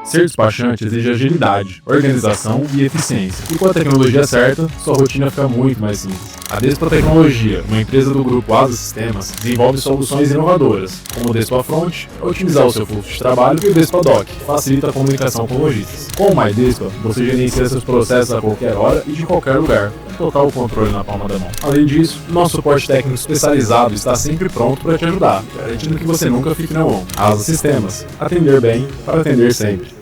Ser despachante exige agilidade, organização e eficiência. E com a tecnologia certa, sua rotina fica muito mais simples. A Despa Tecnologia, uma empresa do grupo Asa Sistemas, desenvolve soluções inovadoras, como o Despa Front, para otimizar o seu fluxo de trabalho, e o Despa Doc, que facilita a comunicação com lojistas. Com o MyDespa, você gerencia seus processos a qualquer hora e de qualquer lugar, com total controle na palma da mão. Além disso, nosso suporte técnico especializado está sempre pronto para te ajudar, garantindo que você nunca fique na mão. Asa Sistemas, atender bem para atender sempre.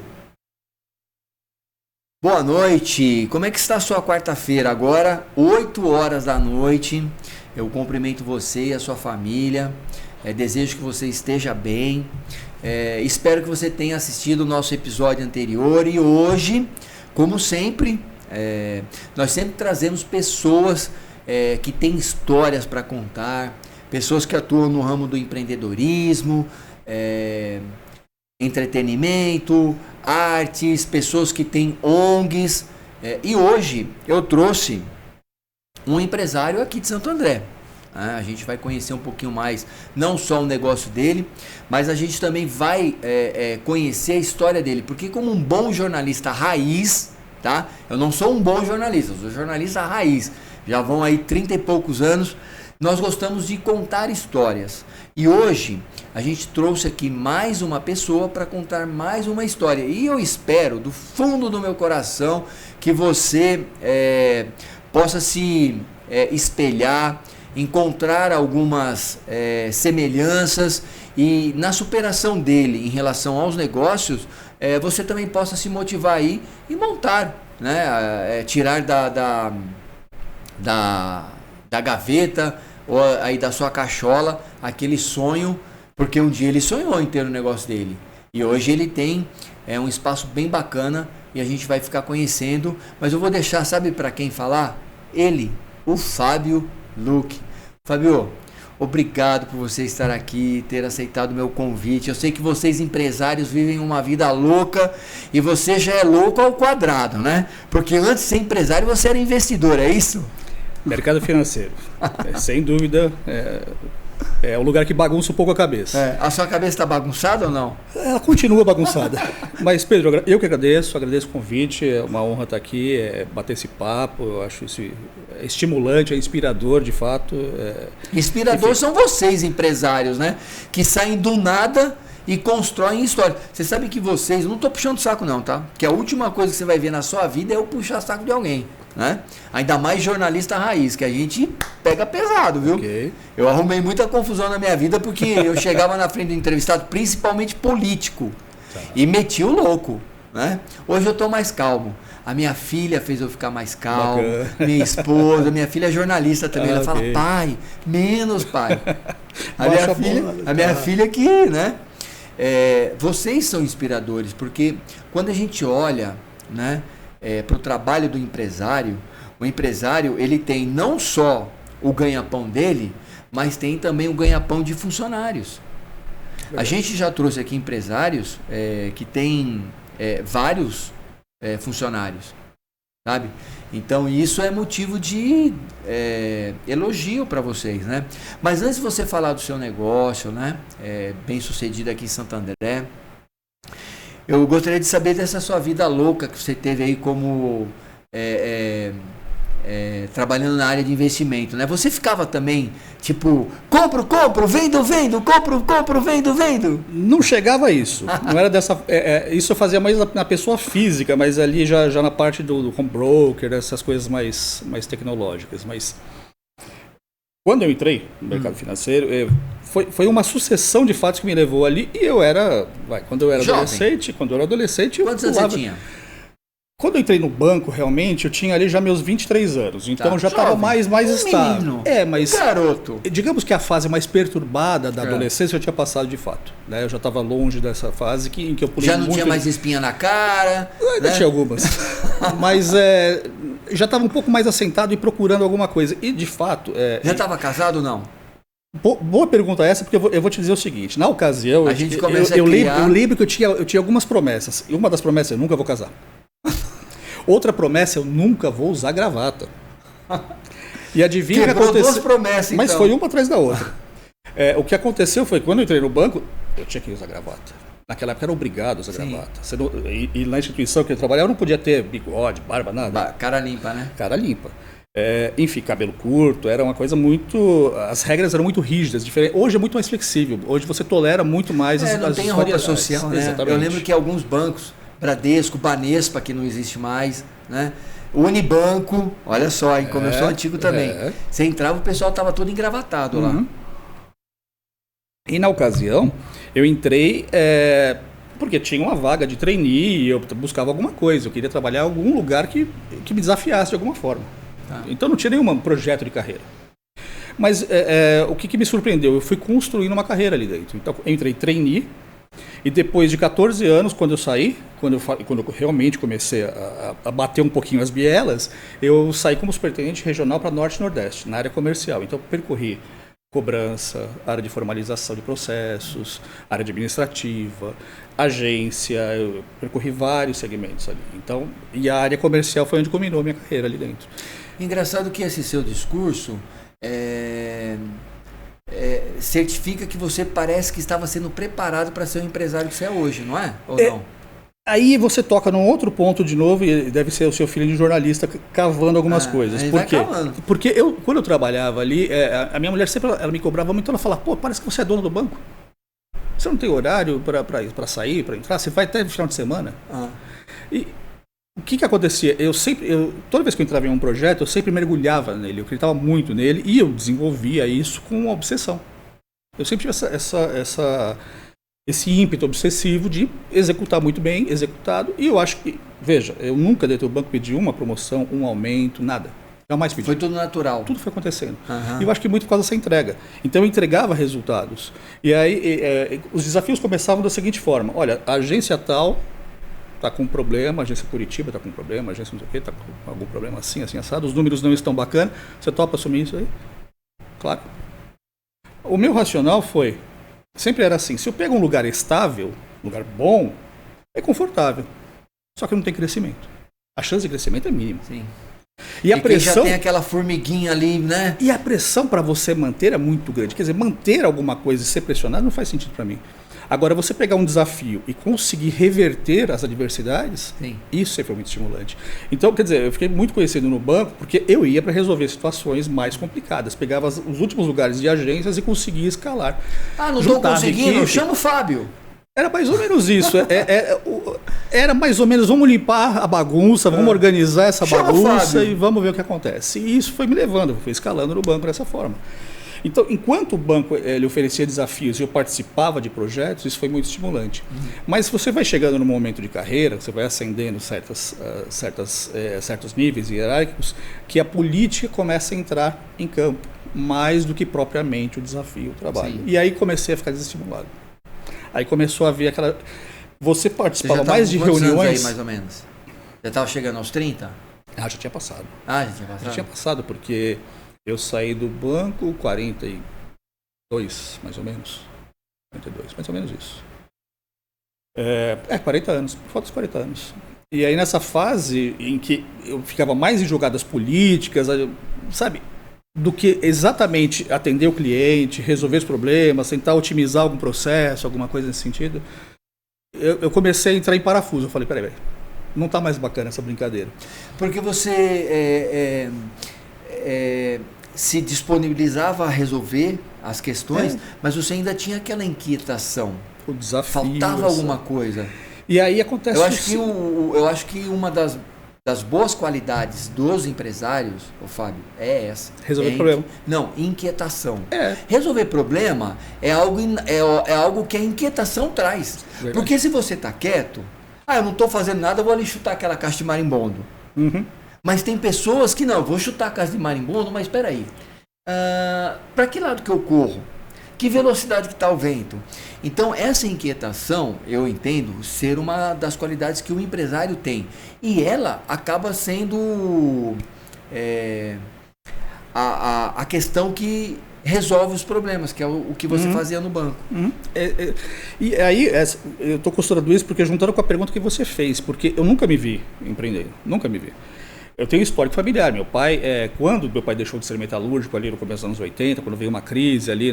Boa noite, como é que está a sua quarta-feira? Agora, 8 horas da noite, eu cumprimento você e a sua família, desejo que você esteja bem, espero que você tenha assistido o nosso episódio anterior e hoje, como sempre, nós sempre trazemos pessoas que têm histórias para contar, pessoas que atuam no ramo do empreendedorismo, entretenimento, artes, pessoas que têm ONGs, e hoje eu trouxe um empresário aqui de Santo André. A gente vai conhecer um pouquinho mais, não só o negócio dele, mas a gente também vai conhecer a história dele, porque como um bom jornalista raiz, tá? Eu não sou um bom jornalista, eu sou jornalista raiz, já vão aí 30 e poucos anos, nós gostamos de contar histórias. E hoje a gente trouxe aqui mais uma pessoa para contar mais uma história. E eu espero, do fundo do meu coração, que você possa se espelhar, encontrar algumas semelhanças e na superação dele em relação aos negócios, você também possa se motivar aí e montar, né? Tirar da gaveta ou aí da sua cachola aquele sonho, porque um dia ele sonhou em ter o negócio dele e hoje ele tem um espaço bem bacana e a gente vai ficar conhecendo, mas eu vou deixar, sabe para quem falar? Ele, o Fábio Luque. Fábio, obrigado por você estar aqui, ter aceitado o meu convite. Eu sei que vocês empresários vivem uma vida louca e você já é louco ao quadrado, né? Porque antes de ser empresário você era investidor, é isso? Mercado financeiro, sem dúvida, é o lugar que bagunça um pouco a cabeça. A sua cabeça está bagunçada ou não? Ela continua bagunçada. Mas, Pedro, eu que agradeço o convite, é uma honra estar aqui, bater esse papo, eu acho isso estimulante, inspirador, de fato. Inspirador são vocês, empresários, né? Que saem do nada e constroem história. Você sabe que vocês, eu não estou puxando saco não, tá? Que a última coisa que você vai ver na sua vida é eu puxar saco de alguém. Né? Ainda mais jornalista raiz, que a gente pega pesado, viu? Okay. Eu arrumei muita confusão na minha vida porque eu chegava na frente do entrevistado, principalmente político, e meti o louco, né? Hoje eu tô mais calmo. A minha filha fez eu ficar mais calmo, minha esposa, minha filha é jornalista também, ela fala, pai, menos pai. A minha filha que, né? Vocês são inspiradores, porque quando a gente olha, né? Para o trabalho do empresário, o empresário ele tem não só o ganha-pão dele, mas tem também o ganha-pão de funcionários. A gente já trouxe aqui empresários que têm vários funcionários, sabe? Então isso é motivo de elogio para vocês, né? Mas antes de você falar do seu negócio, né? Bem sucedido aqui em Santo André, eu gostaria de saber dessa sua vida louca que você teve aí como trabalhando na área de investimento, né? Você ficava também, tipo, compro, vendo, compro, vendo. Não chegava a isso. Não era dessa. Isso eu fazia mais na pessoa física, mas ali já na parte do home broker, essas coisas mais tecnológicas. Mas quando eu entrei no mercado financeiro, foi uma sucessão de fatos que me levou ali e eu era, quando eu era adolescente, Quantos anos você tinha? Quando eu entrei no banco, realmente, eu tinha ali já meus 23 anos, então eu já estava mais estável. Mas garoto. Digamos que a fase mais perturbada da adolescência eu tinha passado de fato, né? Eu já estava longe dessa fase em que eu pulei já não tinha mais espinha na cara, ainda tinha algumas, mas já estava um pouco mais assentado e procurando alguma coisa e de fato já estava casado ou não? Boa pergunta essa, porque eu vou te dizer o seguinte, na ocasião eu lembro que eu tinha algumas promessas, e uma das promessas eu nunca vou casar. Outra promessa, eu nunca vou usar gravata. E adivinha o que aconteceu? Duas promessas, mas foi uma atrás da outra. O que aconteceu foi que quando eu entrei no banco, eu tinha que usar gravata. Naquela época eram obrigados a gravata. E na instituição que eu trabalhava não podia ter bigode, barba, nada. Cara limpa, né? Cara limpa. Enfim, cabelo curto, era uma coisa muito... As regras eram muito rígidas, diferentes. Hoje é muito mais flexível. Hoje você tolera muito mais as não tem roupa social, né? Exatamente. Eu lembro que alguns bancos, Bradesco, Banespa, que não existe mais, né? Unibanco, olha só, hein, como eu sou antigo também. Você entrava, o pessoal estava todo engravatado lá. E na ocasião, eu entrei porque tinha uma vaga de trainee e eu buscava alguma coisa. Eu queria trabalhar em algum lugar que me desafiasse de alguma forma. Então não tinha nenhum projeto de carreira. Mas o que me surpreendeu? Eu fui construindo uma carreira ali dentro. Então eu entrei trainee e depois de 14 anos, quando eu saí, quando eu realmente comecei a bater um pouquinho as bielas, eu saí como superintendente regional para Norte e Nordeste, na área comercial. Então eu percorri cobrança, área de formalização de processos, área administrativa, agência, eu percorri vários segmentos ali. Então, e a área comercial foi onde culminou a minha carreira ali dentro. Engraçado que esse seu discurso certifica que você parece que estava sendo preparado para ser o empresário que você é hoje, não é? Ou não? Aí você toca num outro ponto de novo, e deve ser o seu filho de jornalista cavando algumas coisas. Por quê? Porque quando eu trabalhava ali, a minha mulher sempre ela me cobrava muito, ela falava, parece que você é dono do banco. Você não tem horário para sair, para entrar, você vai até no final de semana. E o que acontecia? Toda vez que eu entrava em um projeto, eu sempre mergulhava nele, eu acreditava muito nele e eu desenvolvia isso com uma obsessão. Eu sempre tive esse ímpeto obsessivo de executar muito bem, executado, e eu acho que, veja, eu nunca dentro do banco pedi uma promoção, um aumento, nada. Jamais pedi. Foi tudo natural. Tudo foi acontecendo. E eu acho que muito por causa dessa entrega. Então eu entregava resultados. E aí os desafios começavam da seguinte forma: olha, a agência tal está com um problema, a agência Curitiba está com um problema, a agência não sei o quê está com algum problema assim, assado, os números não estão bacanas, você topa assumir isso aí? Claro. O meu racional sempre era assim, se eu pego um lugar estável, um lugar bom, é confortável, só que não tem crescimento. A chance de crescimento é mínima. Sim. E a pressão, já tem aquela formiguinha ali, né? E a pressão para você manter é muito grande. Quer dizer, manter alguma coisa e ser pressionado não faz sentido para mim. Agora, você pegar um desafio e conseguir reverter as adversidades, isso sempre foi muito estimulante. Então, quer dizer, eu fiquei muito conhecido no banco porque eu ia para resolver situações mais complicadas. Pegava os últimos lugares de agências e conseguia escalar. Não estou conseguindo? Chama o Fábio. Era mais ou menos isso. Era mais ou menos, vamos limpar a bagunça, vamos organizar essa bagunça e vamos ver o que acontece. E isso foi me levando, eu fui escalando no banco dessa forma. Então, enquanto o banco ele oferecia desafios e eu participava de projetos, isso foi muito estimulante. Mas você vai chegando no momento de carreira, você vai ascendendo certos níveis hierárquicos, que a política começa a entrar em campo, mais do que propriamente o desafio, o trabalho. E aí comecei a ficar desestimulado. Aí começou a vir aquela... Você participava mais de reuniões... Aí, mais ou menos? Já estava chegando aos 30? Já tinha passado. Já tinha passado? Já tinha passado, porque eu saí do banco 42, mais ou menos. 42, mais ou menos isso. 40 anos, por falta dos 40 anos. E aí nessa fase em que eu ficava mais em jogadas políticas, sabe... do que exatamente atender o cliente, resolver os problemas, tentar otimizar algum processo, alguma coisa nesse sentido, eu comecei a entrar em parafuso. Eu falei, peraí, não está mais bacana essa brincadeira. Porque você se disponibilizava a resolver as questões, mas você ainda tinha aquela inquietação. O desafio. Faltava alguma coisa. E aí acontece eu acho que uma das boas qualidades dos empresários, Fábio, é essa. Resolver problema. Não, inquietação. Resolver problema é algo que a inquietação traz. Verdade. Porque se você está quieto, eu não estou fazendo nada, eu vou ali chutar aquela caixa de marimbondo. Mas tem pessoas que não, vou chutar a caixa de marimbondo, mas espera aí. Para que lado que eu corro? Que velocidade que está o vento? Então, essa inquietação, eu entendo, ser uma das qualidades que o empresário tem. E ela acaba sendo a questão que resolve os problemas, que é o que você fazia no banco. E aí, eu estou costurando isso porque juntando com a pergunta que você fez, porque eu nunca me vi empreendendo, nunca me vi. Eu tenho histórico familiar. Meu pai, quando meu pai deixou de ser metalúrgico ali no começo dos anos 80, quando veio uma crise ali,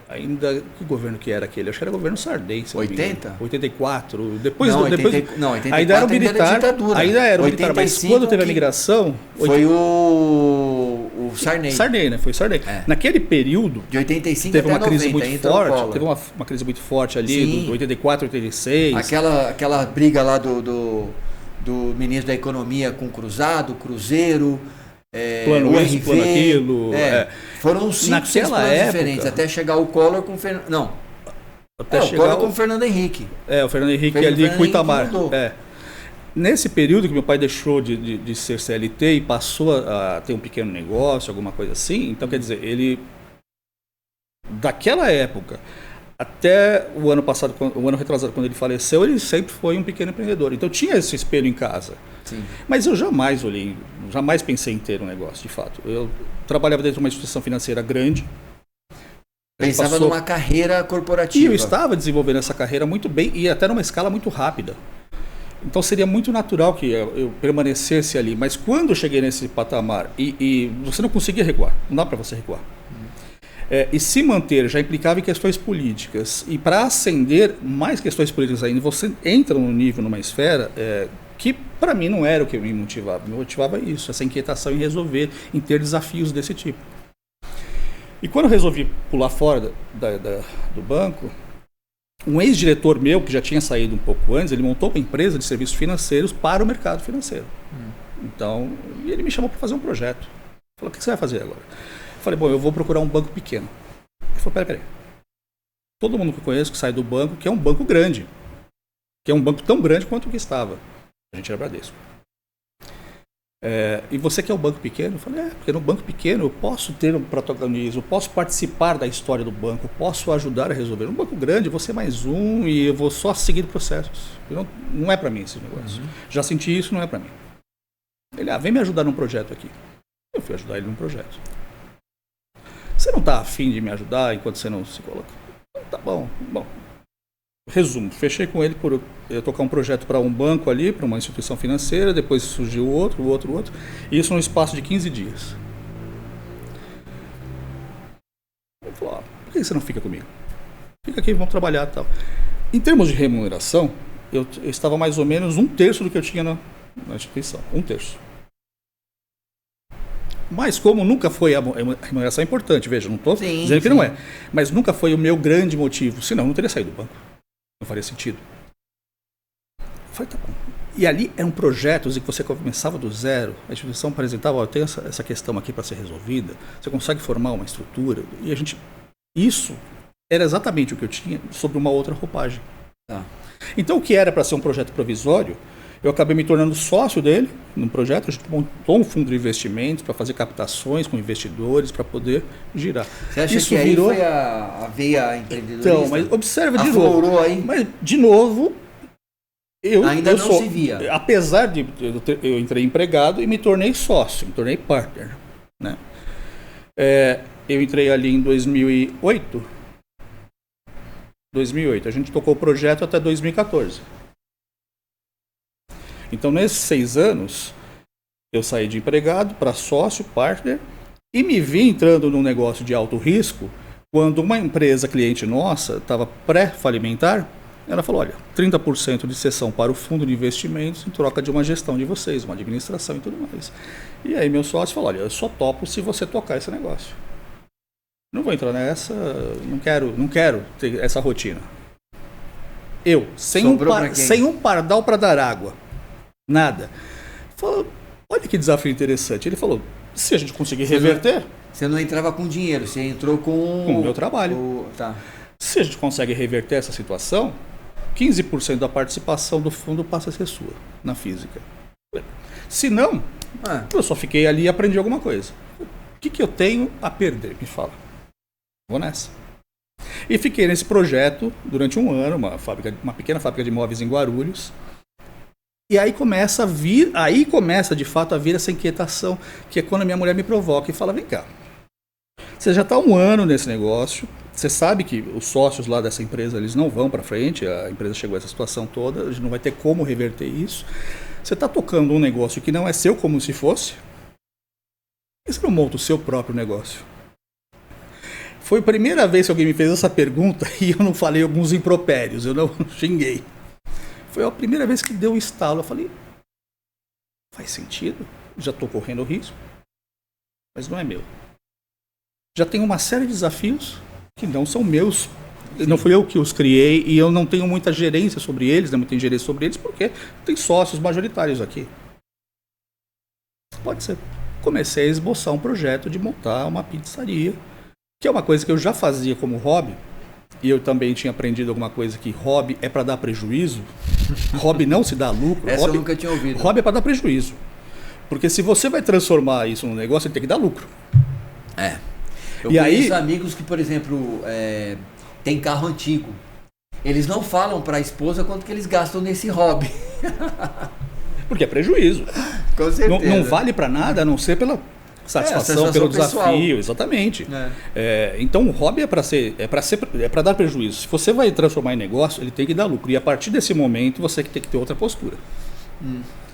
ainda, que governo que era aquele? Acho que era o governo Sarney. 80? 84. Depois, não, depois 84 ainda era o militar. Ainda era o militar, mas quando teve a migração... Foi o Sarney. Sarney, né? Foi Sarney. Naquele período... De 85 teve até uma crise 90, muito forte. Teve uma crise muito forte ali, do 84, 86. Aquela briga lá do ministro da Economia com o Cruzado, Cruzeiro, plano o isso, RV, plano aquilo. Foram 5, 6 planos diferentes, até chegar o Collor com o Fernando... Não, até chegar o Collor com o Fernando Henrique. O Fernando Henrique ali com o Itamar. Nesse período que meu pai deixou de ser CLT e passou a ter um pequeno negócio, alguma coisa assim, então quer dizer, ele, daquela época até o ano passado, o ano retrasado, quando ele faleceu, ele sempre foi um pequeno empreendedor. Então tinha esse espelho em casa. Sim. Mas eu jamais pensei em ter um negócio, de fato. Eu trabalhava dentro de uma instituição financeira grande. Pensava numa carreira corporativa. E eu estava desenvolvendo essa carreira muito bem e até numa escala muito rápida. Então seria muito natural que eu permanecesse ali. Mas quando eu cheguei nesse patamar e você não conseguia recuar, não dá para você recuar. E se manter já implicava em questões políticas. E para ascender mais questões políticas ainda, você entra num nível, numa esfera que para mim não era o que me motivava. Me motivava isso, essa inquietação em resolver, em ter desafios desse tipo. E quando eu resolvi pular fora do banco, um ex-diretor meu, que já tinha saído um pouco antes, ele montou uma empresa de serviços financeiros para o mercado financeiro. Então, e ele me chamou para fazer um projeto. Falou, o que você vai fazer agora? Eu falei, bom, eu vou procurar um banco pequeno. Ele falou, peraí. Todo mundo que eu conheço que sai do banco, que é um banco grande. Que é um banco tão grande quanto o que estava. A gente era Bradesco. E você quer um banco pequeno? Eu falei, porque no banco pequeno eu posso ter um protagonismo, eu posso participar da história do banco, eu posso ajudar a resolver. No banco grande, você mais um e eu vou só seguir processos. Não é para mim esse negócio. Já senti isso, não é para mim. Ele, vem me ajudar num projeto aqui. Eu fui ajudar ele num projeto. Você não está afim de me ajudar enquanto você não se coloca? Tá bom. Bom, resumo, fechei com ele por eu tocar um projeto para um banco ali, para uma instituição financeira, depois surgiu outro, e isso no espaço de 15 dias. Ele falou, por que você não fica comigo? Fica aqui, vamos trabalhar e tal. Em termos de remuneração, eu estava mais ou menos 1/3 do que eu tinha na instituição, 1/3. Mas como nunca foi a remuneração é importante, veja, não estou dizendo que não é, mas nunca foi o meu grande motivo, senão eu não teria saído do banco. Não faria sentido. Eu falei, tá bom. E ali eram projetos em que você começava do zero, a instituição apresentava, tem essa questão aqui para ser resolvida, você consegue formar uma estrutura, e isso era exatamente o que eu tinha sobre uma outra roupagem. Então o que era para ser um projeto provisório, eu acabei me tornando sócio dele, num projeto, a gente montou um fundo de investimentos para fazer captações com investidores, para poder girar. Você acha que aí foi a veia empreendedorista? Então, mas observa de novo. Aí? Mas, de novo, ainda não se via. Apesar de eu entrei empregado e me tornei sócio, me tornei partner. Né? Eu entrei ali em 2008. A gente tocou o projeto até 2014. Então, nesses 6 anos, eu saí de empregado para sócio, partner, e me vi entrando num negócio de alto risco, quando uma empresa cliente nossa estava pré-falimentar, ela falou, olha, 30% de cessão para o fundo de investimentos em troca de uma gestão de vocês, uma administração e tudo mais. E aí meu sócio falou, olha, eu só topo se você tocar esse negócio. Não vou entrar nessa, não quero ter essa rotina. Eu, sem um pardal para dar água. Nada. Falou, olha que desafio interessante. Ele falou, se a gente conseguir reverter... Você não entrava com dinheiro, você entrou com o meu trabalho. Se a gente consegue reverter essa situação, 15% da participação do fundo passa a ser sua, na física. Se não, eu só fiquei ali e aprendi alguma coisa. O que eu tenho a perder? Me fala. Vou nessa. E fiquei nesse projeto durante um ano, uma pequena fábrica de imóveis em Guarulhos. E aí começa de fato a vir essa inquietação, que é quando a minha mulher me provoca e fala, vem cá, você já está 1 ano nesse negócio, você sabe que os sócios lá dessa empresa, eles não vão para frente, a empresa chegou a essa situação toda, a gente não vai ter como reverter isso, Você está tocando um negócio que não é seu como se fosse, e você não monta o seu próprio negócio? Foi a primeira vez que alguém me fez essa pergunta e eu não falei alguns impropérios, eu não xinguei. Foi a primeira vez que deu um estalo. Eu falei, faz sentido, já estou correndo risco, mas não é meu. Já tenho uma série de desafios que não são meus. Sim. Não fui eu que os criei e eu não tenho muita gerência sobre eles, não tenho gerência sobre eles porque tem sócios majoritários aqui. Pode ser. Comecei a esboçar um projeto de montar uma pizzaria, que é uma coisa que eu já fazia como hobby, e eu também tinha aprendido alguma coisa que hobby é para dar prejuízo. Hobby não se dá lucro. Essa hobby, eu nunca tinha ouvido. Hobby é para dar prejuízo. Porque se você vai transformar isso num negócio, ele tem que dar lucro. É. Eu e conheço aí, amigos que, por exemplo, tem carro antigo. Eles não falam para a esposa quanto que eles gastam nesse hobby. Porque é prejuízo. Com certeza. Não vale para nada, a não ser pela satisfação, pelo pessoal. desafio, exatamente. Então o hobby é para dar prejuízo. Se você vai transformar em negócio, ele tem que dar lucro. E a partir desse momento você tem que ter outra postura.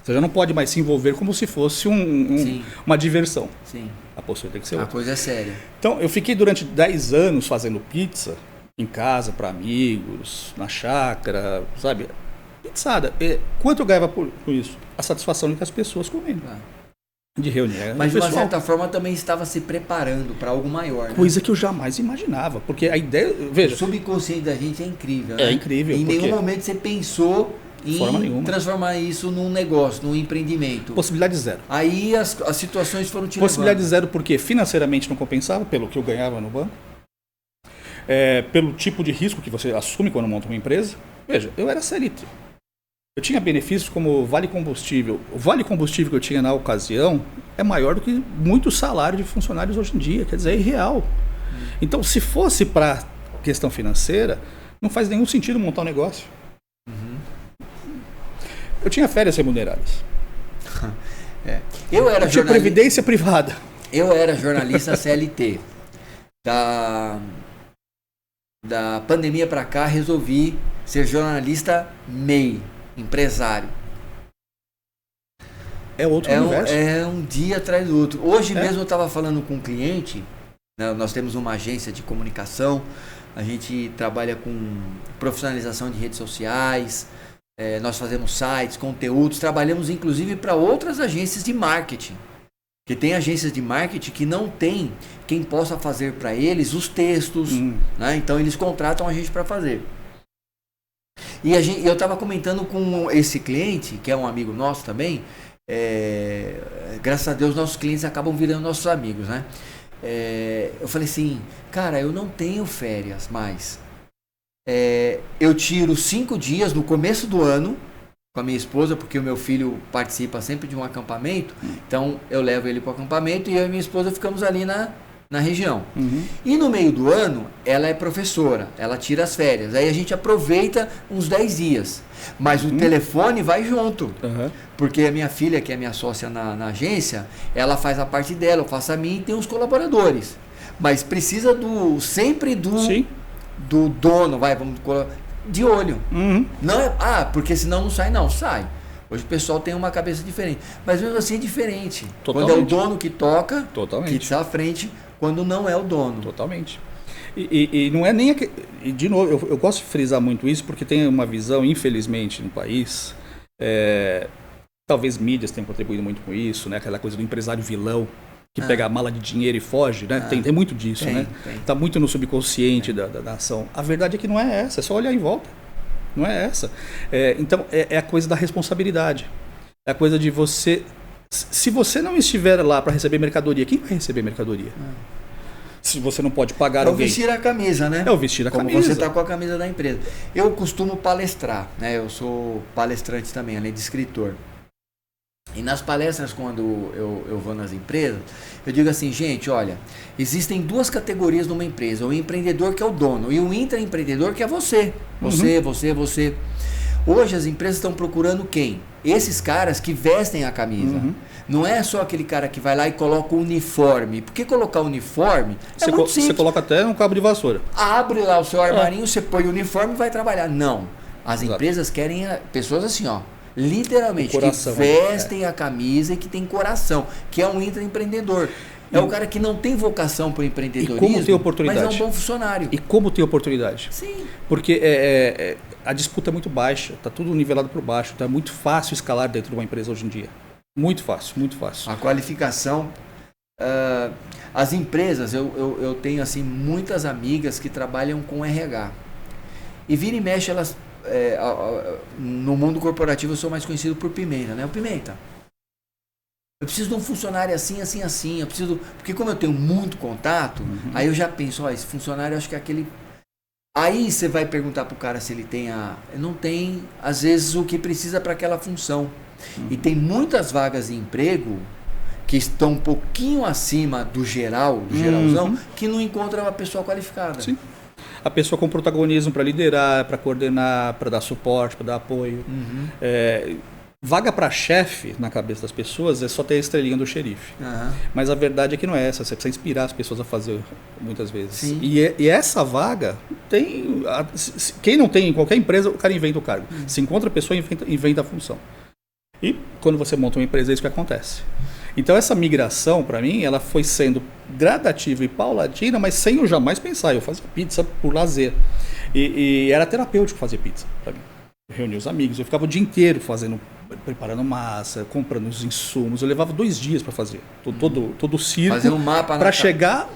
Você já não pode mais se envolver como se fosse uma diversão. Sim. A postura tem que ser outra. A coisa é séria. Então eu fiquei durante 10 anos fazendo pizza em casa, para amigos, na chácara, sabe? Pizzada. Quanto eu ganhava por isso? A satisfação de que as pessoas comendo. De reunião. Mas de uma certa forma também estava se preparando para algo maior. Né? Coisa que eu jamais imaginava. Porque a ideia. Veja. O subconsciente da gente é incrível. É né? incrível. Em nenhum momento você pensou em transformar isso num negócio, num empreendimento. Possibilidade zero. Aí as situações foram te Possibilidade levando. Zero porque financeiramente não compensava, pelo que eu ganhava no banco. Pelo tipo de risco que você assume quando monta uma empresa. Veja, eu era CLT. Eu tinha benefícios como Vale Combustível. O Vale Combustível que eu tinha na ocasião é maior do que muitos salários de funcionários hoje em dia. Quer dizer, é irreal. Então, se fosse para questão financeira, não faz nenhum sentido montar um negócio. Eu tinha férias remuneradas. Eu tinha previdência privada. Eu era jornalista CLT. Da pandemia para cá, resolvi ser jornalista MEI. Empresário. É outro universo. É um dia atrás do outro. Hoje mesmo eu estava falando com um cliente, né, nós temos uma agência de comunicação, a gente trabalha com profissionalização de redes sociais, nós fazemos sites, conteúdos, trabalhamos inclusive para outras agências de marketing. Porque tem agências de marketing que não tem quem possa fazer para eles os textos, né? Então eles contratam a gente para fazer. E eu estava comentando com esse cliente, que é um amigo nosso também, graças a Deus nossos clientes acabam virando nossos amigos, né? Eu falei assim, cara, eu não tenho férias mais. Eu tiro 5 dias no começo do ano com a minha esposa, porque o meu filho participa sempre de um acampamento, então eu levo ele para o acampamento e eu e minha esposa ficamos ali na região. E no meio do ano, ela é professora, ela tira as férias. Aí a gente aproveita uns 10 dias. Mas o telefone vai junto. Porque a minha filha, que é minha sócia na agência, ela faz a parte dela, eu faço a minha e tem os colaboradores. Mas precisa sempre do dono, de olho. Não porque senão não sai, não. Sai. Hoje o pessoal tem uma cabeça diferente. Mas mesmo assim é diferente. Totalmente. Quando é o dono que toca, Totalmente. que está à frente, quando não é o dono. Totalmente. E não é nem... E de novo, eu gosto de frisar muito isso, porque tem uma visão, infelizmente, no país... talvez mídias tenham contribuído muito com isso, né? Aquela coisa do empresário vilão, que pega a mala de dinheiro e foge, né? Tem muito disso, né? Está muito no subconsciente da nação. A verdade é que não é essa, é só olhar em volta. Não é essa. Então, é a coisa da responsabilidade. É a coisa de você... Se você não estiver lá para receber mercadoria, quem vai receber mercadoria? Se você não pode pagar alguém... É o vestir a camisa, né? É o vestir a camisa. Como você está com a camisa da empresa. Eu costumo palestrar, né? Eu sou palestrante também, além de escritor. E nas palestras, quando eu vou nas empresas, eu digo assim, gente, olha, existem 2 categorias numa empresa. O empreendedor, que é o dono, e o intraempreendedor, que é você. Você. Hoje as empresas estão procurando quem? Esses caras que vestem a camisa. Não é só aquele cara que vai lá e coloca o uniforme. Porque colocar o uniforme é muito simples. Você coloca até um cabo de vassoura. Abre lá o seu armarinho, você põe o uniforme e vai trabalhar. Não. As empresas querem pessoas assim, ó. literalmente, coração, que vestem a camisa e que tem coração, que é um intraempreendedor. É o cara que não tem vocação para o empreendedorismo, e como tem oportunidade. mas é um bom funcionário. E como tem oportunidade. Sim. Porque a disputa é muito baixa, está tudo nivelado por baixo, então é muito fácil escalar dentro de uma empresa hoje em dia. Muito fácil, muito fácil. A qualificação... as empresas, eu tenho assim muitas amigas que trabalham com RH. E vira e mexe, elas... no mundo corporativo eu sou mais conhecido por Pimenta, né? O Pimenta. Eu preciso de um funcionário assim, assim, assim. Eu preciso... Porque como eu tenho muito contato, aí eu já penso, ó, esse funcionário eu acho que é aquele... Aí você vai perguntar pro cara se ele tem não tem, às vezes, o que precisa para aquela função. E tem muitas vagas de emprego que estão um pouquinho acima do geral, do geralzão, que não encontra uma pessoa qualificada. Sim. A pessoa com protagonismo para liderar, para coordenar, para dar suporte, para dar apoio. Vaga para chefe na cabeça das pessoas é só ter a estrelinha do xerife. Mas a verdade é que não é essa. Você precisa inspirar as pessoas a fazer muitas vezes. Sim. E essa vaga tem... Quem não tem em qualquer empresa, o cara inventa o cargo. Se encontra a pessoa, inventa a função. E quando você monta uma empresa, é isso que acontece. Então essa migração, para mim, ela foi sendo gradativa e paulatina, mas sem eu jamais pensar. Eu fazia pizza por lazer. E era terapêutico fazer pizza para mim. Reunir os amigos, eu ficava o dia inteiro preparando massa, comprando os insumos. Eu levava 2 dias para fazer todo o circo, fazer um mapa para chegar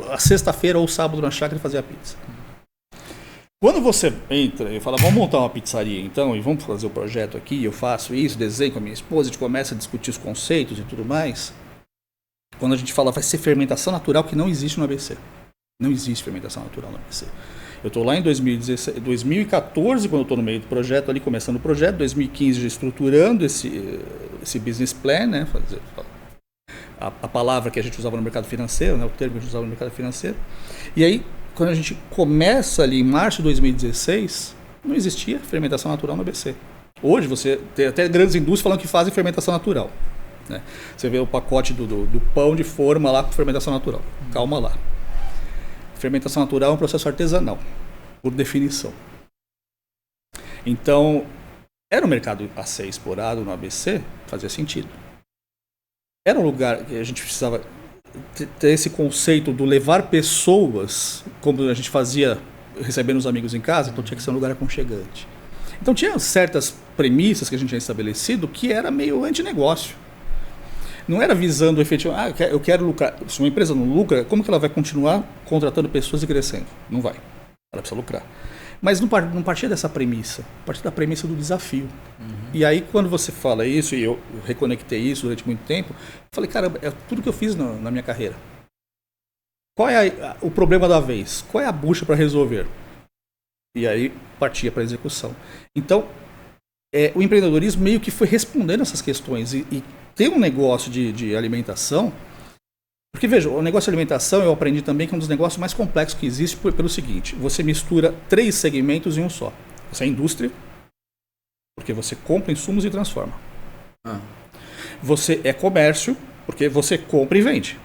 a sexta-feira ou sábado na chácara e fazer a pizza. Quando você entra e fala, vamos montar uma pizzaria então, e vamos fazer o projeto aqui, eu faço isso, desenho com a minha esposa, a gente começa a discutir os conceitos e tudo mais. Quando a gente fala, vai ser fermentação natural, que não existe no ABC. Não existe fermentação natural no ABC. Eu estou lá em 2014, quando eu estou no meio do projeto, ali começando o projeto, 2015 já estruturando esse business plan, né? A palavra que a gente usava no mercado financeiro, né? O termo que a gente usava no mercado financeiro. E aí, quando a gente começa ali em março de 2016, não existia fermentação natural no ABC. Hoje você tem até grandes indústrias falando que fazem fermentação natural. Né? Você vê o pacote do pão de forma lá com fermentação natural. Calma lá. Fermentação natural é um processo artesanal, por definição. Então, era um mercado a ser explorado no ABC, fazia sentido. Era um lugar que a gente precisava ter esse conceito do levar pessoas, como a gente fazia recebendo os amigos em casa, então tinha que ser um lugar aconchegante. Então tinha certas premissas que a gente tinha estabelecido que era meio antinegócio. Não era visando o efetivo, eu quero lucrar. Se uma empresa não lucra, como que ela vai continuar contratando pessoas e crescendo? Não vai. Ela precisa lucrar. Mas não partia dessa premissa, partia da premissa do desafio. E aí, quando você fala isso, e eu reconectei isso durante muito tempo, eu falei, caramba, é tudo que eu fiz na minha carreira. Qual é o problema da vez? Qual é a bucha para resolver? E aí, partia para a execução. Então, o empreendedorismo meio que foi respondendo essas questões. E tem um negócio de alimentação, porque veja, o negócio de alimentação eu aprendi também que é um dos negócios mais complexos que existe pelo seguinte, você mistura 3 segmentos em um só. Você é indústria, porque você compra insumos e transforma. Você é comércio, porque você compra e vende.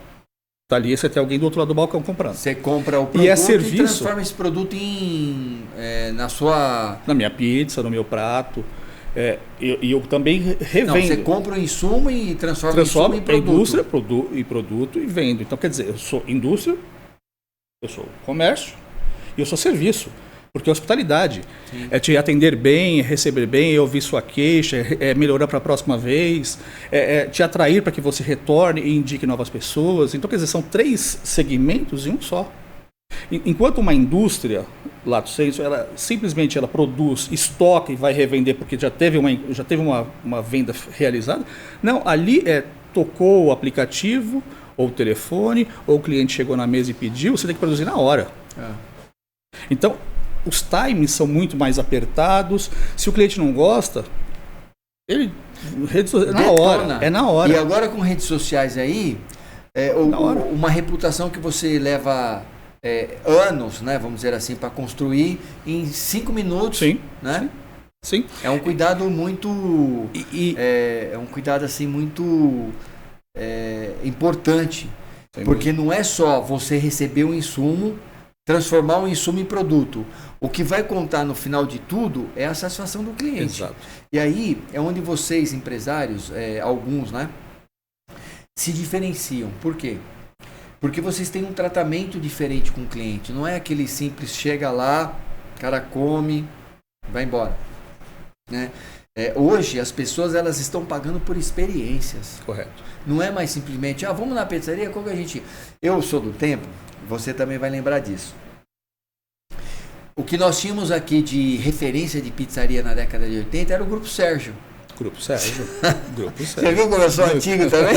Tá ali, você tem alguém do outro lado do balcão comprando. Você compra o produto e serviço, transforma esse produto na minha pizza, no meu prato. E eu também revendo. Não, você compra o insumo e transforma o insumo em produto. Indústria, produto e vendo. Então, quer dizer, eu sou indústria, eu sou comércio e eu sou serviço. Porque hospitalidade é te atender bem, é receber bem, é ouvir sua queixa, é melhorar para a próxima vez, é te atrair para que você retorne e indique novas pessoas. Então, quer dizer, são 3 segmentos em um só. Enquanto uma indústria, lato sensu, ela simplesmente produz, estoca e vai revender porque já teve uma venda realizada. Não, ali tocou o aplicativo, ou o telefone, ou o cliente chegou na mesa e pediu, você tem que produzir na hora. Então, os timings são muito mais apertados. Se o cliente não gosta, ele é na hora. E agora com redes sociais aí, uma reputação que você leva anos, né, vamos dizer assim, para construir em 5 minutos. Sim. Né? Sim. É um cuidado muito é um cuidado assim muito importante. Porque não é só você receber um insumo transformar um insumo em produto. O que vai contar no final de tudo é a satisfação do cliente. Exato. E aí é onde vocês, empresários, alguns, né, se diferenciam. Por quê? Porque vocês têm um tratamento diferente com o cliente. Não é aquele simples, chega lá, o cara come, vai embora. Né? Hoje as pessoas elas estão pagando por experiências. Correto. Não é mais simplesmente, vamos na pizzaria, qual que a gente... Eu sou do tempo, você também vai lembrar disso. O que nós tínhamos aqui de referência de pizzaria na década de 80 era o Grupo Sérgio. Grupo Sérgio. Grupo Sérgio. Você viu como eu sou antigo também?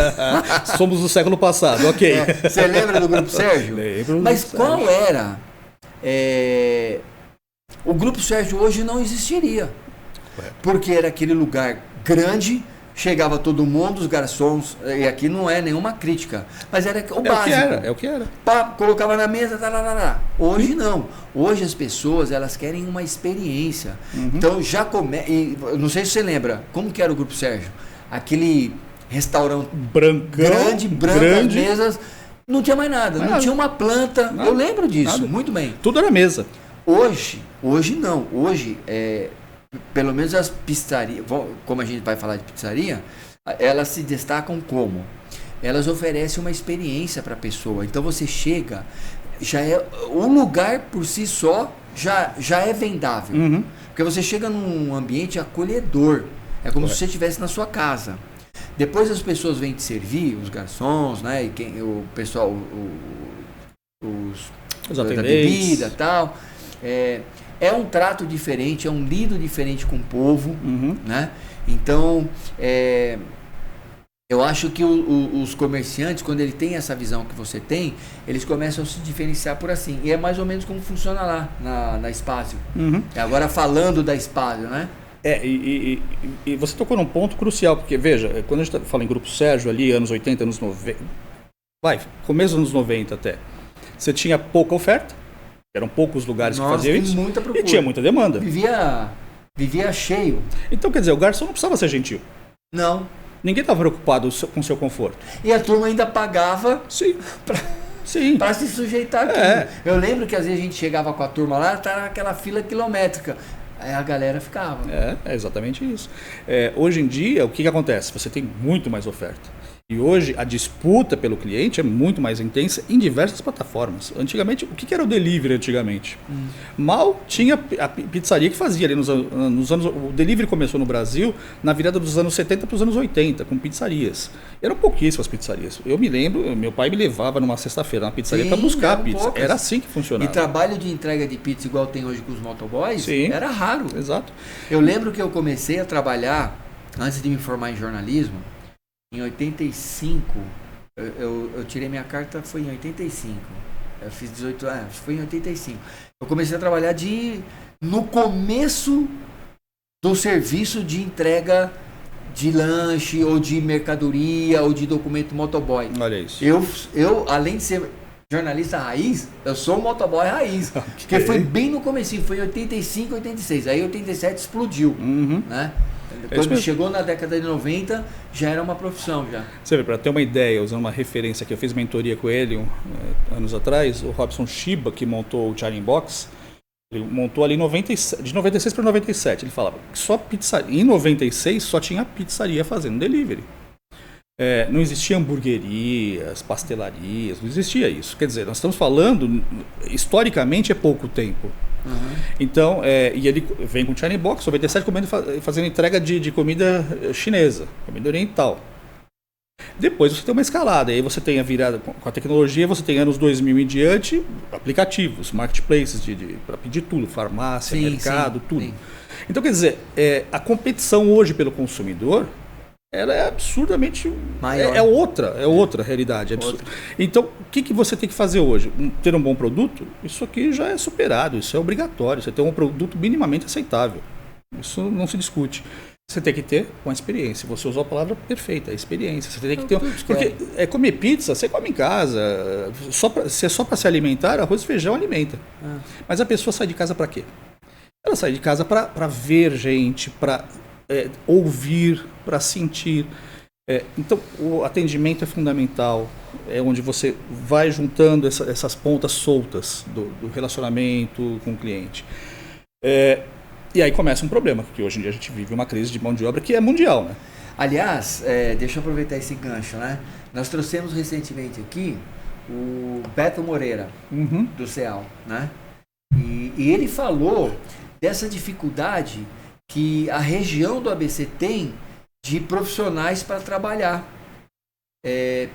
Somos do século passado, ok. Você lembra do Grupo Sérgio? Lembro. Mas qual era? O Grupo Sérgio hoje não existiria. Correto. Porque era aquele lugar grande, chegava todo mundo, os garçons, e aqui não é nenhuma crítica, mas era o básico. É o que era. Pá, colocava na mesa, Hoje não. Hoje as pessoas, elas querem uma experiência. Então já não sei se você lembra, como que era o Grupo Sérgio? Aquele restaurante grande, as mesas, não tinha mais nada, não tinha uma planta. Eu lembro disso, muito bem. Tudo era mesa. Hoje não. Hoje, pelo menos as pizzarias, como a gente vai falar de pizzaria, elas se destacam como? Elas oferecem uma experiência para a pessoa. Então você chega, o lugar por si só já é vendável. Porque você chega num ambiente acolhedor. É como se você estivesse na sua casa. Depois as pessoas vêm te servir, os garçons, né? E o pessoal, os da bebida e tal. É um trato diferente, é um lido diferente com o povo, né? Então, eu acho que os comerciantes, quando ele tem essa visão que você tem, eles começam a se diferenciar por assim. E é mais ou menos como funciona lá na Spazio. Agora falando da Spazio, né? E você tocou num ponto crucial, porque veja, quando a gente fala em Grupo Sérgio ali, anos 80, anos 90, começo dos anos 90 até, você tinha pouca oferta. Eram poucos lugares que faziam isso. Muita procura. E tinha muita demanda. Vivia cheio. Então, quer dizer, o garçom não precisava ser gentil. Não. Ninguém estava preocupado com o seu conforto. E a turma ainda pagava para se sujeitar aqui. Eu lembro que às vezes a gente chegava com a turma lá, estava aquela fila quilométrica. Aí a galera ficava. É exatamente isso. Hoje em dia, o que acontece? Você tem muito mais oferta. E hoje a disputa pelo cliente é muito mais intensa em diversas plataformas. Antigamente, o que era o delivery antigamente? Mal tinha a pizzaria que fazia ali nos anos... O delivery começou no Brasil na virada dos anos 70 para os anos 80, com pizzarias. Eram pouquíssimas pizzarias. Eu me lembro, meu pai me levava numa sexta-feira na pizzaria para buscar pizza. Poucas. Era assim que funcionava. E trabalho de entrega de pizza igual tem hoje com os motoboys, era raro. Exato. Eu lembro que eu comecei a trabalhar, antes de me formar em jornalismo, em 85, eu tirei minha carta, foi em 85. Eu fiz 18 anos, foi em 85. Eu comecei a trabalhar no começo do serviço de entrega de lanche, ou de mercadoria, ou de documento motoboy. Olha isso. Eu além de ser jornalista raiz, eu sou um motoboy raiz. Okay. Porque foi bem no comecinho, foi em 85, 86. Aí em 87 explodiu, né? Quando chegou na década de 90, já era uma profissão já. Você vê, para ter uma ideia, usando uma referência que eu fiz mentoria com ele anos atrás, o Robson Shiba, que montou o Charlie Box, ele montou ali de 96 para 97. Ele falava que só pizzaria, em 96 só tinha pizzaria fazendo delivery. Não existia hamburguerias, pastelarias, não existia isso. Quer dizer, nós estamos falando, historicamente é pouco tempo. Então, e ele vem com o China Box, 97, fazendo entrega de comida chinesa, comida oriental. Depois você tem uma escalada, aí você tem a virada com a tecnologia, você tem anos 2000 em diante, aplicativos, marketplaces para pedir tudo, farmácia, mercado, tudo. Sim. Então, quer dizer, a competição hoje pelo consumidor, ela é absurdamente maior. É outra realidade. Então, o que você tem que fazer hoje? Ter um bom produto? Isso aqui já é superado, isso é obrigatório. Você tem um produto minimamente aceitável. Isso não se discute. Você tem que ter uma experiência. Você usou a palavra perfeita, a experiência. Você tem que ter. Porque comer pizza, você come em casa. Se é só para se alimentar, arroz e feijão alimenta. Mas a pessoa sai de casa para quê? Ela sai de casa para ver gente, para ouvir, para sentir. Então, o atendimento é fundamental, é onde você vai juntando essas pontas soltas do relacionamento com o cliente. E aí começa um problema, porque hoje em dia a gente vive uma crise de mão de obra que é mundial, né? Aliás, deixa eu aproveitar esse gancho, né? Nós trouxemos recentemente aqui o Beto Moreira, do CEAL, né? E ele falou dessa dificuldade que a região do ABC tem de profissionais para trabalhar,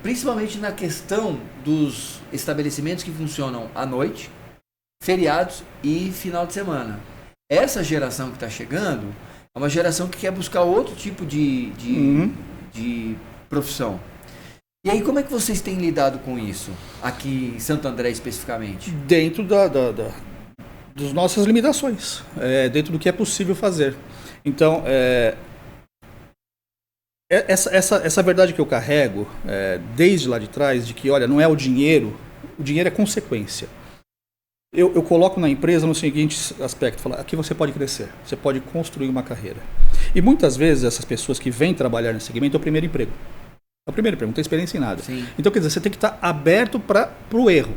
principalmente na questão dos estabelecimentos que funcionam à noite, feriados e final de semana. Essa geração que está chegando é uma geração que quer buscar outro tipo de profissão. E aí, como é que vocês têm lidado com isso, aqui em Santo André especificamente? Dentro das nossas limitações, dentro do que é possível fazer. Então, essa verdade que eu carrego, desde lá de trás, de que, olha, não é o dinheiro é consequência. Eu coloco na empresa no seguinte aspecto, falar, aqui você pode crescer, você pode construir uma carreira. E muitas vezes essas pessoas que vêm trabalhar nesse segmento é o primeiro emprego. É o primeiro emprego, não tem experiência em nada. Sim. Então, quer dizer, você tem que estar aberto para o erro.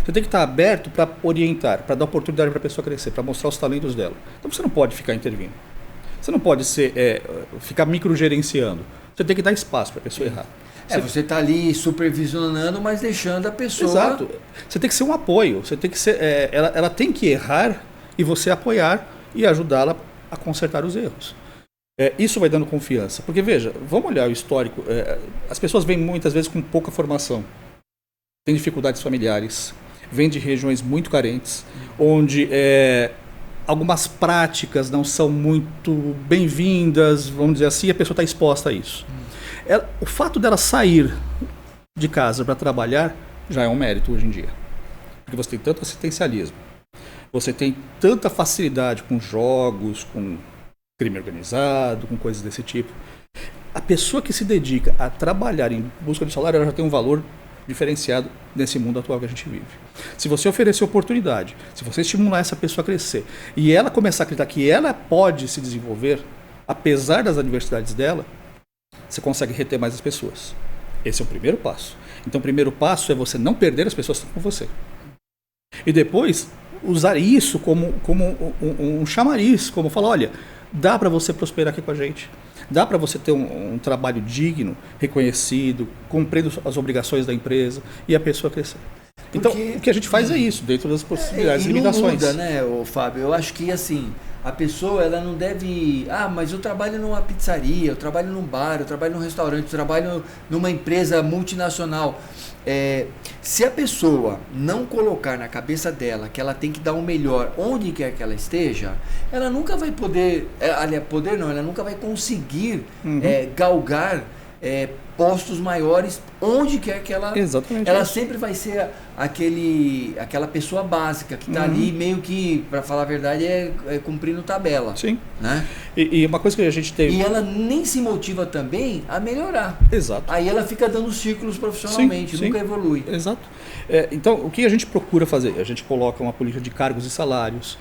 Você tem que estar aberto para orientar, para dar oportunidade para a pessoa crescer, para mostrar os talentos dela. Então você não pode ficar intervindo. Você não pode ficar microgerenciando. Você tem que dar espaço para a pessoa errar. Você está ali supervisionando, mas deixando a pessoa... Exato. Você tem que ser um apoio. Você tem que ser, ela tem que errar e você apoiar e ajudá-la a consertar os erros. Isso vai dando confiança. Porque, veja, vamos olhar o histórico. As pessoas vêm muitas vezes com pouca formação. Tem dificuldades familiares. Vêm de regiões muito carentes, onde algumas práticas não são muito bem-vindas, vamos dizer assim, e a pessoa está exposta a isso. O fato dela sair de casa para trabalhar já é um mérito hoje em dia. Porque você tem tanto assistencialismo, você tem tanta facilidade com jogos, com crime organizado, com coisas desse tipo. A pessoa que se dedica a trabalhar em busca de salário, ela já tem um valor diferenciado nesse mundo atual que a gente vive. Se você oferecer oportunidade, se você estimular essa pessoa a crescer e ela começar a acreditar que ela pode se desenvolver, apesar das adversidades dela, você consegue reter mais as pessoas. Esse é o primeiro passo. Então, o primeiro passo é você não perder as pessoas que estão com você. E depois, usar isso como um chamariz, como falar, olha, dá para você prosperar aqui com a gente. Dá para você ter um trabalho digno, reconhecido, cumprindo as obrigações da empresa e a pessoa crescer. Então, o que a gente faz é isso, dentro das possibilidades e limitações. Não muda, né, Fábio? Eu acho que, assim, a pessoa, ela não deve... mas eu trabalho numa pizzaria, eu trabalho num bar, eu trabalho num restaurante, eu trabalho numa empresa multinacional. Se a pessoa não colocar na cabeça dela que ela tem que dar o melhor onde quer que ela esteja, ela nunca vai poder... ela nunca vai conseguir galgar postos maiores onde quer que ela... Exatamente. Ela sempre vai ser aquela pessoa básica que está ali meio que, para falar a verdade, cumprindo tabela. Sim. Né? E uma coisa que a gente tem... E ela nem se motiva também a melhorar. Exato. Aí ela fica dando círculos profissionalmente, nunca evolui. Exato. Então, o que a gente procura fazer? A gente coloca uma política de cargos e salários,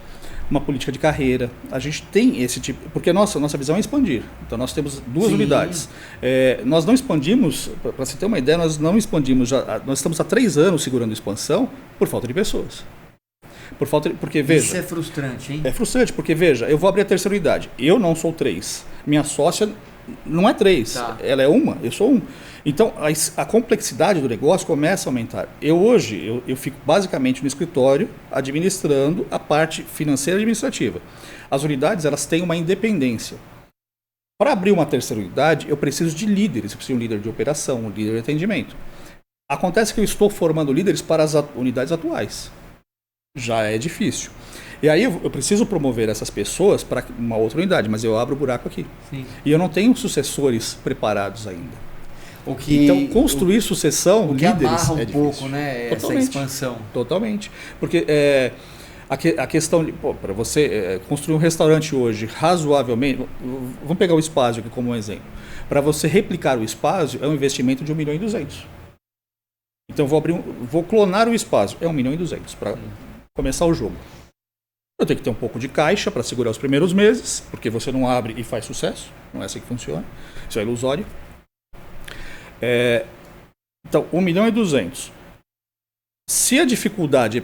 uma política de carreira. A gente tem esse tipo... Porque a nossa visão é expandir. Então, nós temos duas unidades. Nós não expandimos, para você ter uma ideia, nós não expandimos. Nós estamos há 3 anos segurando expansão por falta de pessoas. Porque, veja... Isso é frustrante, hein? É frustrante, porque, veja, eu vou abrir a 3ª unidade. Eu não sou 3. Minha sócia não é 3. Tá. Ela é 1, eu sou 1. Então, a complexidade do negócio começa a aumentar. Hoje, eu fico basicamente no escritório administrando a parte financeira e administrativa. As unidades, elas têm uma independência. Para abrir uma 3ª unidade, eu preciso de líderes. Eu preciso de um líder de operação, um líder de atendimento. Acontece que eu estou formando líderes para as unidades atuais. Já é difícil. E aí eu preciso promover essas pessoas para uma outra unidade, mas eu abro o buraco aqui. Sim. E eu não tenho sucessores preparados ainda. Então, construir sucessão, líderes, é difícil. Pouco, né, essa expansão. Totalmente. Porque a questão de... para você construir um restaurante hoje razoavelmente... Vamos pegar o Spazio aqui como um exemplo. Para você replicar o Spazio, é um investimento de 1,2 milhão. Então, vou clonar o Spazio. É 1,2 milhão para começar o jogo. Eu tenho que ter um pouco de caixa para segurar os primeiros meses, porque você não abre e faz sucesso. Não é assim que funciona. Isso é ilusório. Então, 1.200.000. Se a dificuldade é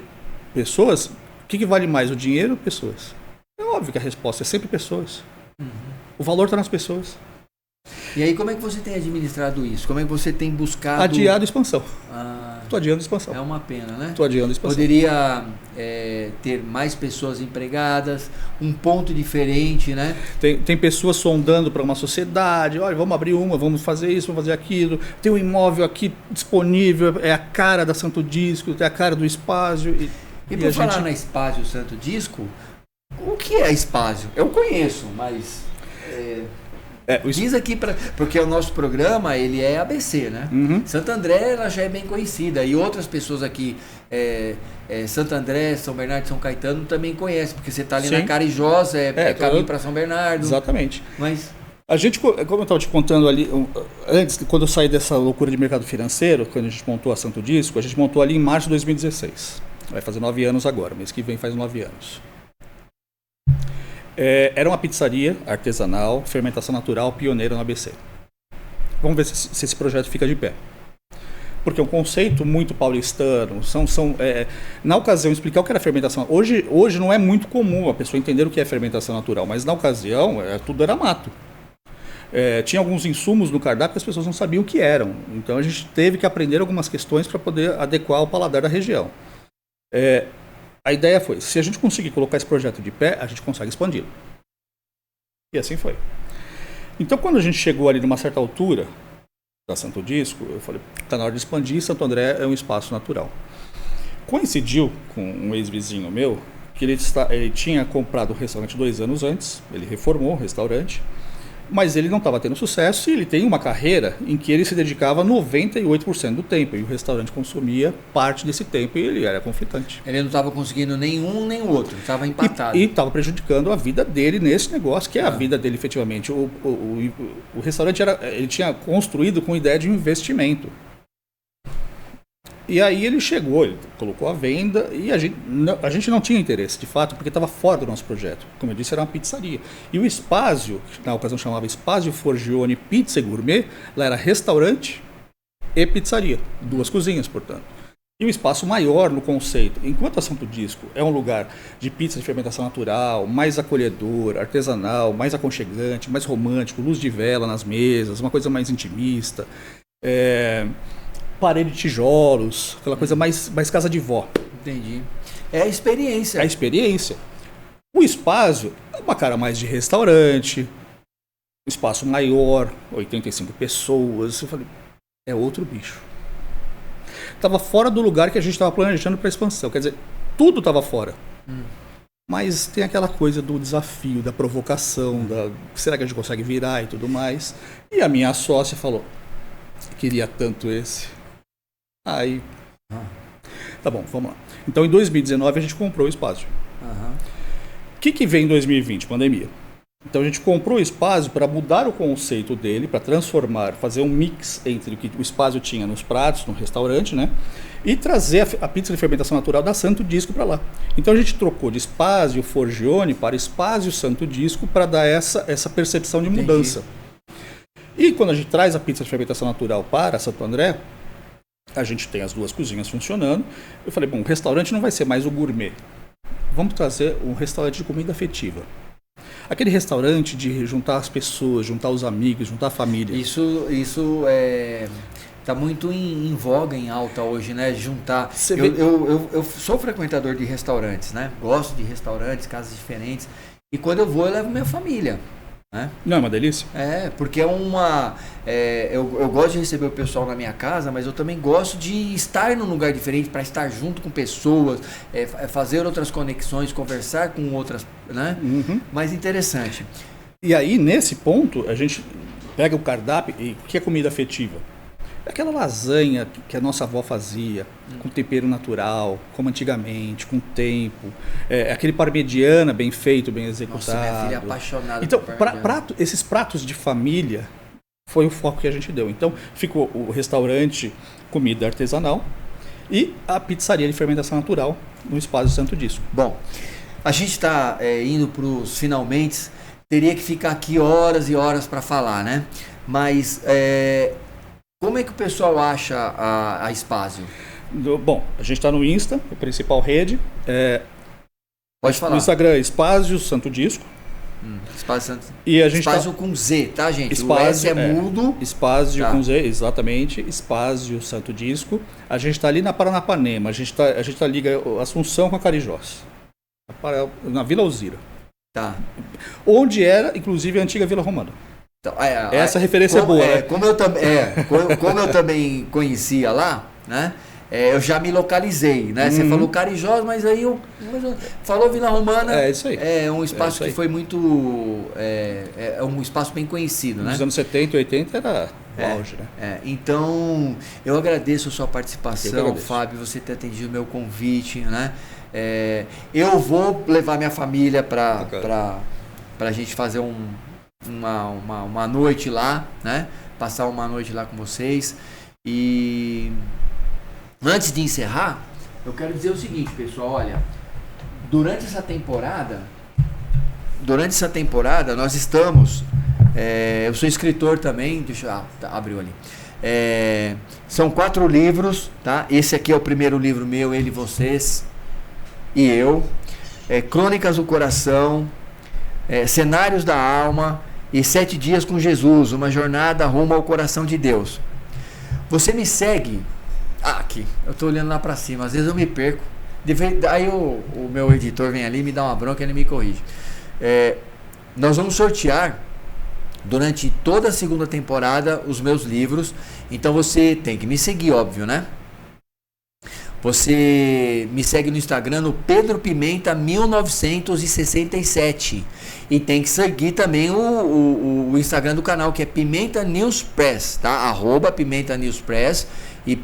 pessoas, o que vale mais, o dinheiro ou pessoas? É óbvio que a resposta é sempre pessoas. O valor está nas pessoas. E aí, como é que você tem administrado isso? Como é que você tem buscado... Adiado a expansão. Ah, Estou adiando a expansão. é uma pena, né? Estou adiando a expansão. Poderia ter mais pessoas empregadas, um ponto diferente, né? Tem pessoas sondando para uma sociedade, olha, vamos abrir uma, vamos fazer isso, vamos fazer aquilo. Tem um imóvel aqui disponível, é a cara da Santo Disco, é a cara do Spazio. E por falar na Spazio Santo Disco, o que é Spazio? Eu conheço, mas... diz aqui, porque o nosso programa ele é ABC, né? Santo André ela já é bem conhecida e outras pessoas aqui, Santo André, São Bernardo, São Caetano também conhecem, porque você está ali na Carijosa, caminho para São Bernardo. Exatamente. Mas a gente, como eu estava te contando ali, antes, quando eu saí dessa loucura de mercado financeiro, quando a gente montou a Santo Disco, a gente montou ali em março de 2016. Vai fazer 9 anos agora, mês que vem faz 9 anos. Era uma pizzaria artesanal, fermentação natural, pioneira no ABC. Vamos ver se esse projeto fica de pé. Porque é um conceito muito paulistano. Na ocasião, explicar o que era fermentação. Hoje não é muito comum a pessoa entender o que é fermentação natural, mas na ocasião tudo era mato. Tinha alguns insumos no cardápio que as pessoas não sabiam o que eram. Então a gente teve que aprender algumas questões para poder adequar o paladar da região. A ideia foi, se a gente conseguir colocar esse projeto de pé, a gente consegue expandi-lo. E assim foi. Então, quando a gente chegou ali numa certa altura da Santo Disco, eu falei, está na hora de expandir, Santo André é um espaço natural. Coincidiu com um ex-vizinho meu, que ele tinha comprado o restaurante 2 anos antes, ele reformou o restaurante, mas ele não estava tendo sucesso e ele tem uma carreira em que ele se dedicava 98% do tempo e o restaurante consumia parte desse tempo e ele era conflitante. Ele não estava conseguindo nenhum nem o outro, estava empatado. E estava prejudicando a vida dele nesse negócio, que é a vida dele efetivamente. O restaurante ele tinha construído com ideia de investimento. E aí ele chegou, ele colocou a venda e a gente não tinha interesse, de fato, porque estava fora do nosso projeto. Como eu disse, era uma pizzaria. E o Spazio, que na ocasião chamava Spazio Forgione Pizza e Gourmet, lá era restaurante e pizzaria, 2 cozinhas, portanto. E um espaço maior no conceito. Enquanto a Santo Disco é um lugar de pizza de fermentação natural, mais acolhedor, artesanal, mais aconchegante, mais romântico, luz de vela nas mesas, uma coisa mais intimista, parede de tijolos, aquela coisa mais casa de vó. Entendi. É a experiência. É a experiência. O Spazio é uma cara mais de restaurante, um espaço maior, 85 pessoas. Eu falei, é outro bicho. Estava fora do lugar que a gente estava planejando para a expansão. Quer dizer, tudo estava fora. Mas tem aquela coisa do desafio, da provocação, será que a gente consegue virar e tudo mais. E a minha sócia falou, queria tanto esse. Aí, tá bom, vamos lá. Então, em 2019, a gente comprou o Spazio. O que vem em 2020? Pandemia. Então, a gente comprou o Spazio para mudar o conceito dele, para transformar, fazer um mix entre o que o Spazio tinha nos pratos, no restaurante, né? E trazer a pizza de fermentação natural da Santo Disco para lá. Então, a gente trocou de Spazio Forgione para Spazio Santo Disco para dar essa percepção de mudança. Entendi. E quando a gente traz a pizza de fermentação natural para Santo André, a gente tem as 2 cozinhas funcionando. Eu falei, bom, o restaurante não vai ser mais o gourmet. Vamos trazer um restaurante de comida afetiva. Aquele restaurante de juntar as pessoas, juntar os amigos, juntar a família. Isso tá muito em voga, em alta hoje, né? Juntar. Eu sou frequentador de restaurantes, né? Gosto de restaurantes, casas diferentes. E quando eu vou, eu levo minha família. Né? Não é uma delícia? Porque eu gosto de receber o pessoal na minha casa, mas eu também gosto de estar num lugar diferente para estar junto com pessoas, fazer outras conexões, conversar com outras, né? Mais interessante. E aí, nesse ponto, a gente pega o cardápio e o que é comida afetiva? Aquela lasanha que a nossa avó fazia, com tempero natural, como antigamente, com tempo. Aquele parmegiana bem feito, bem executado. Nossa, minha filha é apaixonada então, por parmegiana. Esses pratos de família foi o foco que a gente deu. Então, ficou o restaurante comida artesanal e a pizzaria de fermentação natural no Spazio Santo Disco. Bom, a gente está indo para os finalmente. Teria que ficar aqui horas e horas para falar, né? Mas... Como é que o pessoal acha a Spazio? Bom, a gente está no Insta, a principal rede. Pode falar. No Instagram é Spazio Santo Disco. Spazio Santo. E a gente Spazio com Z, tá, gente? Spazio, o S é mudo. Spazio Tá. com Z, exatamente. Spazio Santo Disco. A gente está ali na Paranapanema. A gente tá liga Assunção com a Carijós. Na Vila Alzira. Tá. Onde era, inclusive, a antiga Vila Romana. Então, Essa referência como, é boa, né? Como eu também conhecia lá, né? Eu já me localizei, né? Você falou Carijós, mas aí falou Vila Romana. É isso aí. É um espaço isso aí. que foi muito. É um espaço bem conhecido, né? Nos anos 70 e 80 era o auge, né? Então, eu agradeço a sua Eu que participação, agradeço. Fábio, você ter atendido o meu convite, né? Eu vou levar minha família para a gente fazer uma noite lá, né? Passar uma noite lá com vocês. E antes de encerrar, eu quero dizer o seguinte, pessoal, olha, durante essa temporada nós estamos, eu sou escritor também, abriu ali. São 4 livros, tá? Esse aqui é o primeiro livro meu, Ele, Vocês e Eu. Crônicas do Coração, Cenários da Alma e 7 Dias com Jesus, uma jornada rumo ao coração de Deus. Você me segue aqui, eu tô olhando lá para cima, às vezes eu me perco. Aí o meu editor vem ali, me dá uma bronca e ele me corrige. Nós vamos sortear durante toda a segunda temporada os meus livros. Então você tem que me seguir, óbvio, né? Você me segue no Instagram, no Pedro Pimenta 1967. E tem que seguir também o Instagram do canal, que é Pimenta News Press, tá? @Pimenta News Press e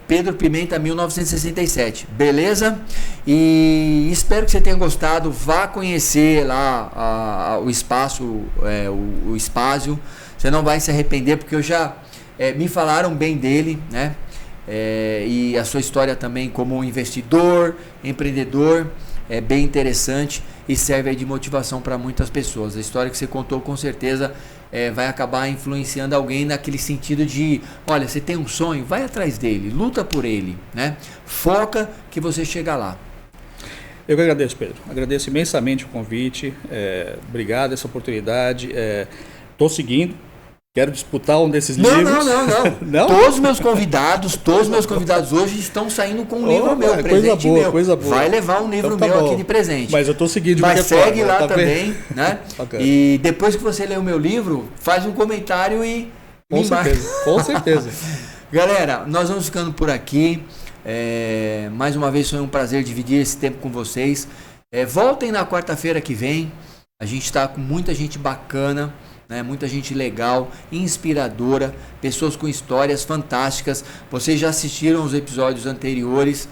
Pedro Pimenta 1967, beleza? E espero que você tenha gostado. Vá conhecer lá o espaço, o Spazio. Você não vai se arrepender, porque eu já me falaram bem dele, né? E a sua história também como investidor, empreendedor, é bem interessante e serve aí de motivação para muitas pessoas. A história que você contou com certeza vai acabar influenciando alguém naquele sentido de, olha, você tem um sonho, vai atrás dele, luta por ele, né? Foca que você chega lá. Eu que agradeço, Pedro. Agradeço imensamente o convite. Obrigado essa oportunidade. Estou seguindo. Quero disputar um desses livros. Não. Todos os meus convidados hoje estão saindo com um livro meu, presente meu. Coisa boa. Vai levar um livro então, meu aqui de presente. Mas eu estou seguindo de Mas qualquer segue forma, lá tá também, bem? né? Okay. E depois que você ler o meu livro, faz um comentário e com certeza, com certeza. Galera, nós vamos ficando por aqui. Mais uma vez foi um prazer dividir esse tempo com vocês. Voltem na quarta-feira que vem. A gente está com muita gente bacana, né? Muita gente legal, inspiradora, pessoas com histórias fantásticas. Vocês já assistiram os episódios anteriores.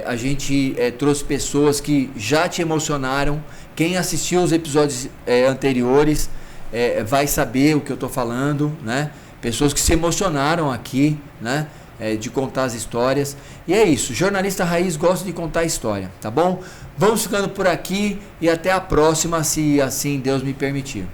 A gente trouxe pessoas que já te emocionaram. Quem assistiu os episódios anteriores vai saber o que eu estou falando, né? Pessoas que se emocionaram aqui, né? De contar as histórias. E é isso, jornalista raiz gosta de contar história, tá bom? Vamos ficando por aqui e até a próxima, se assim Deus me permitir.